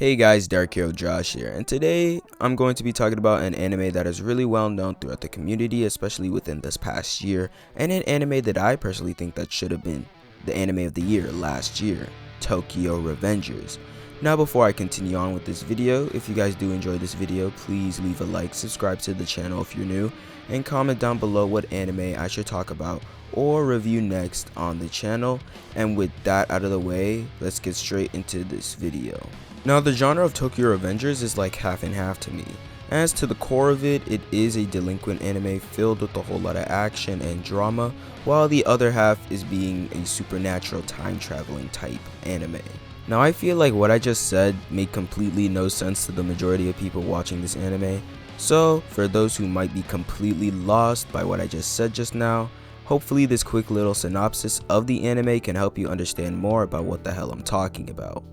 Hey guys, Dark Hero Josh here, and today I'm going to be talking about an anime that is really well known throughout the community, especially within this past year, and an anime that I personally think that should have been the anime of the year last year, Tokyo Revengers. Now before I continue on with this video, if you guys do enjoy this video, please leave a like, subscribe to the channel if you're new, and comment down below what anime I should talk about or review next on the channel. And with that out of the way, let's get straight into this video. Now the genre of Tokyo Revengers is like half and half to me. As to the core of it, it is a delinquent anime filled with a whole lot of action and drama, while the other half is being a supernatural time traveling type anime. Now I feel like what I just said made completely no sense to the majority of people watching this anime, so for those who might be completely lost by what I just said just now, hopefully this quick little synopsis of the anime can help you understand more about what the hell I'm talking about.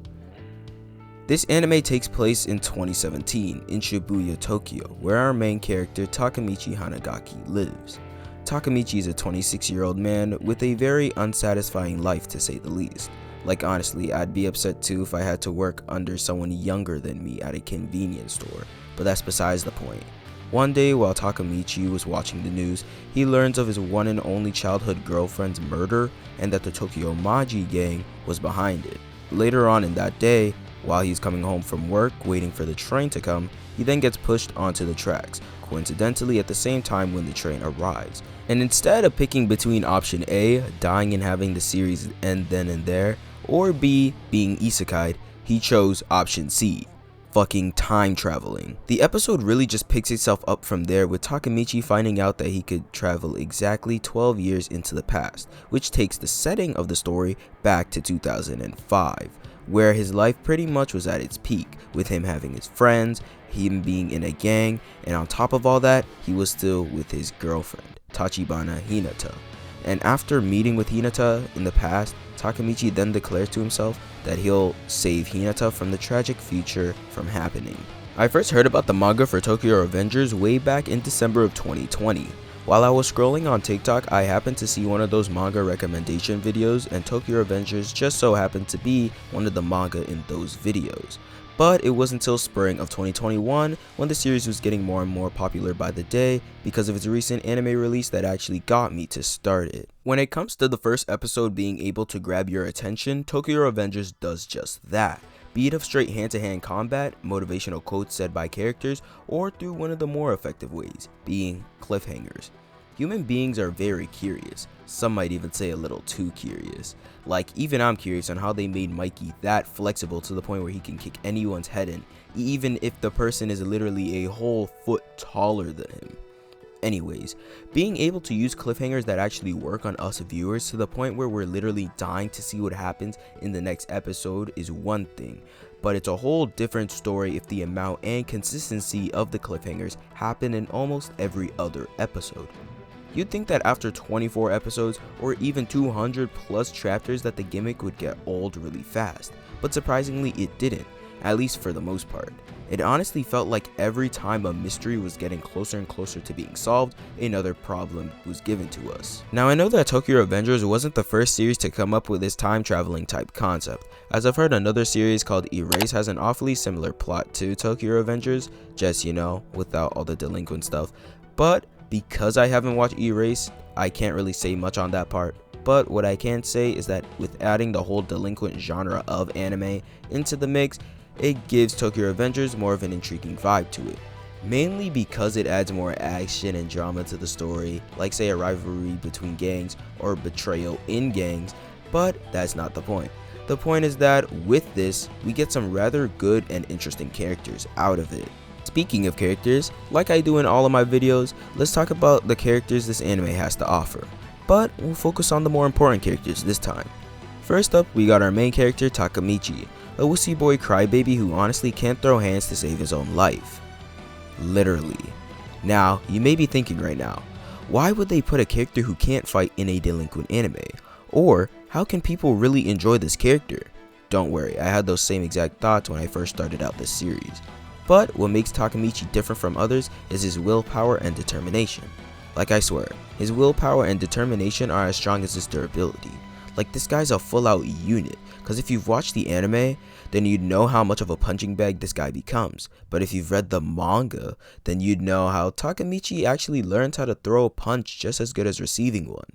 This anime takes place in 2017 in Shibuya, Tokyo, where our main character Takemichi Hanagaki lives. Takemichi is a 26-year-old man with a very unsatisfying life, to say the least. Like honestly, I'd be upset too if I had to work under someone younger than me at a convenience store, but that's besides the point. One day while Takemichi was watching the news, he learns of his one and only childhood girlfriend's murder and that the Tokyo Maji gang was behind it. Later on in that day, while he's coming home from work waiting for the train to come, he then gets pushed onto the tracks, coincidentally at the same time when the train arrives. And instead of picking between option A, dying and having the series end then and there, or B, being isekai'd, he chose option C, fucking time traveling. The episode really just picks itself up from there, with Takemichi finding out that he could travel exactly 12 years into the past, which takes the setting of the story back to 2005. Where his life pretty much was at its peak, with him having his friends, him being in a gang, and on top of all that, he was still with his girlfriend, Tachibana Hinata. And after meeting with Hinata in the past, Takemichi then declares to himself that he'll save Hinata from the tragic future from happening. I first heard about the manga for Tokyo Revengers way back in December of 2020. While I was scrolling on TikTok, I happened to see one of those manga recommendation videos, and Tokyo Revengers just so happened to be one of the manga in those videos. But it was until spring of 2021 when the series was getting more and more popular by the day because of its recent anime release that actually got me to start it. When it comes to the first episode being able to grab your attention, Tokyo Revengers does just that. Be it of straight hand-to-hand combat, motivational quotes said by characters, or through one of the more effective ways, being cliffhangers. Human beings are very curious, some might even say a little too curious. Like, even I'm curious on how they made Mikey that flexible to the point where he can kick anyone's head in, even if the person is literally a whole foot taller than him. Anyways, being able to use cliffhangers that actually work on us viewers to the point where we're literally dying to see what happens in the next episode is one thing, but it's a whole different story if the amount and consistency of the cliffhangers happen in almost every other episode. You'd think that after 24 episodes or even 200 plus chapters that the gimmick would get old really fast, but surprisingly it didn't, at least for the most part. It honestly felt like every time a mystery was getting closer and closer to being solved, another problem was given to us. Now I know that Tokyo Revengers wasn't the first series to come up with this time traveling type concept, as I've heard another series called Erase has an awfully similar plot to Tokyo Revengers, just without all the delinquent stuff. But because I haven't watched Erase, I can't really say much on that part. But what I can say is that with adding the whole delinquent genre of anime into the mix, it gives Tokyo Revengers more of an intriguing vibe to it. Mainly because it adds more action and drama to the story, like say a rivalry between gangs or betrayal in gangs, but that's not the point. The point is that with this, we get some rather good and interesting characters out of it. Speaking of characters, like I do in all of my videos, let's talk about the characters this anime has to offer. But we'll focus on the more important characters this time. First up, we got our main character Takemichi, a wussy boy crybaby who honestly can't throw hands to save his own life. Literally. Now, you may be thinking right now, why would they put a character who can't fight in a delinquent anime? Or, how can people really enjoy this character? Don't worry, I had those same exact thoughts when I first started out this series. But what makes Takemichi different from others is his willpower and determination. Like I swear, his willpower and determination are as strong as his durability. Like, this guy's a full out unit, because if you've watched the anime, then you'd know how much of a punching bag this guy becomes. But if you've read the manga, then you'd know how Takemichi actually learns how to throw a punch just as good as receiving one.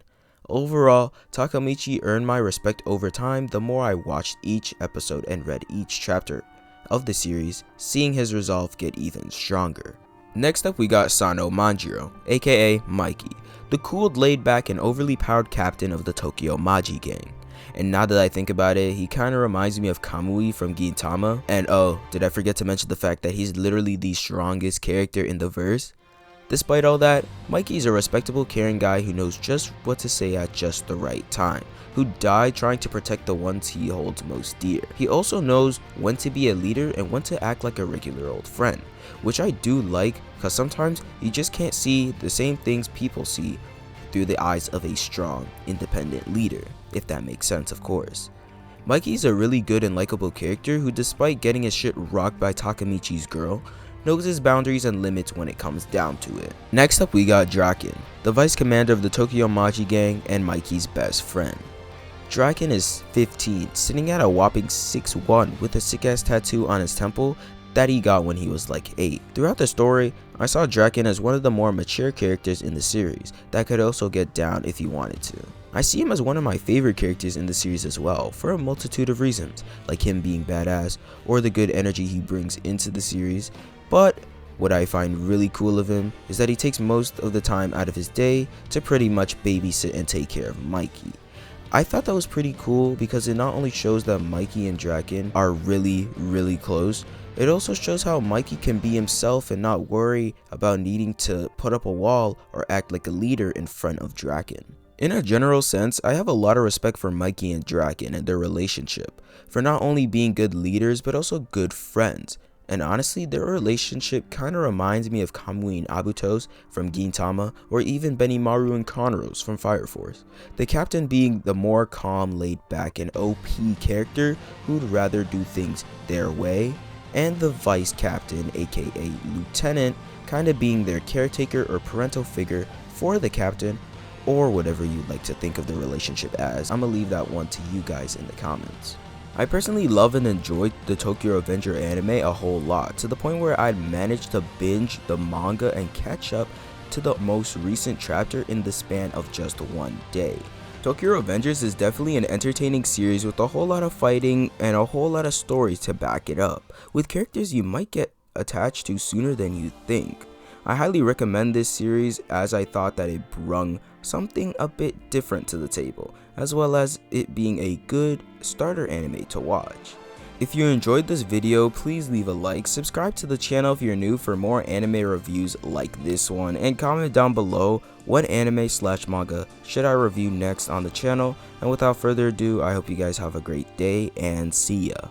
Overall, Takemichi earned my respect over time the more I watched each episode and read each chapter of the series, seeing his resolve get even stronger. Next up we got Sano Manjiro, aka Mikey, the cool, laid back and overly powered captain of the Tokyo Maji gang. And now that I think about it, he kinda reminds me of Kamui from Gintama. And oh, did I forget to mention the fact that he's literally the strongest character in the verse? Despite all that, Mikey's a respectable, caring guy who knows just what to say at just the right time, who died trying to protect the ones he holds most dear. He also knows when to be a leader and when to act like a regular old friend, which I do like, because sometimes you just can't see the same things people see through the eyes of a strong, independent leader, if that makes sense, of course. Mikey's a really good and likable character who, despite getting his shit rocked by Takemichi's girl, knows his boundaries and limits when it comes down to it. Next up we got Draken, the vice commander of the Tokyo Maji gang and Mikey's best friend. Draken is 15, sitting at a whopping 6'1", with a sick ass tattoo on his temple that he got when he was like 8. Throughout the story, I saw Draken as one of the more mature characters in the series that could also get down if he wanted to. I see him as one of my favorite characters in the series as well, for a multitude of reasons, like him being badass or the good energy he brings into the series. But what I find really cool of him is that he takes most of the time out of his day to pretty much babysit and take care of Mikey. I thought that was pretty cool because it not only shows that Mikey and Draken are really close, it also shows how Mikey can be himself and not worry about needing to put up a wall or act like a leader in front of Draken. In a general sense, I have a lot of respect for Mikey and Draken and their relationship, for not only being good leaders but also good friends. And honestly, their relationship kinda reminds me of Kamui and Abuto's from Gintama, or even Benimaru and Conro's from Fire Force. The captain being the more calm, laid back, and OP character who'd rather do things their way, and the vice captain, aka lieutenant, kinda being their caretaker or parental figure for the captain, or whatever you'd like to think of the relationship as. I'ma leave that one to you guys in the comments. I personally love and enjoyed the Tokyo Revenger anime a whole lot, to the point where I'd managed to binge the manga and catch up to the most recent chapter in the span of just one day. Tokyo Revengers is definitely an entertaining series with a whole lot of fighting and a whole lot of stories to back it up, with characters you might get attached to sooner than you think. I highly recommend this series, as I thought that it brung something a bit different to the table, as well as it being a good starter anime to watch. If you enjoyed this video, please leave a like, subscribe to the channel if you're new for more anime reviews like this one, and comment down below what anime/manga should I review next on the channel. And without further ado, I hope you guys have a great day and see ya.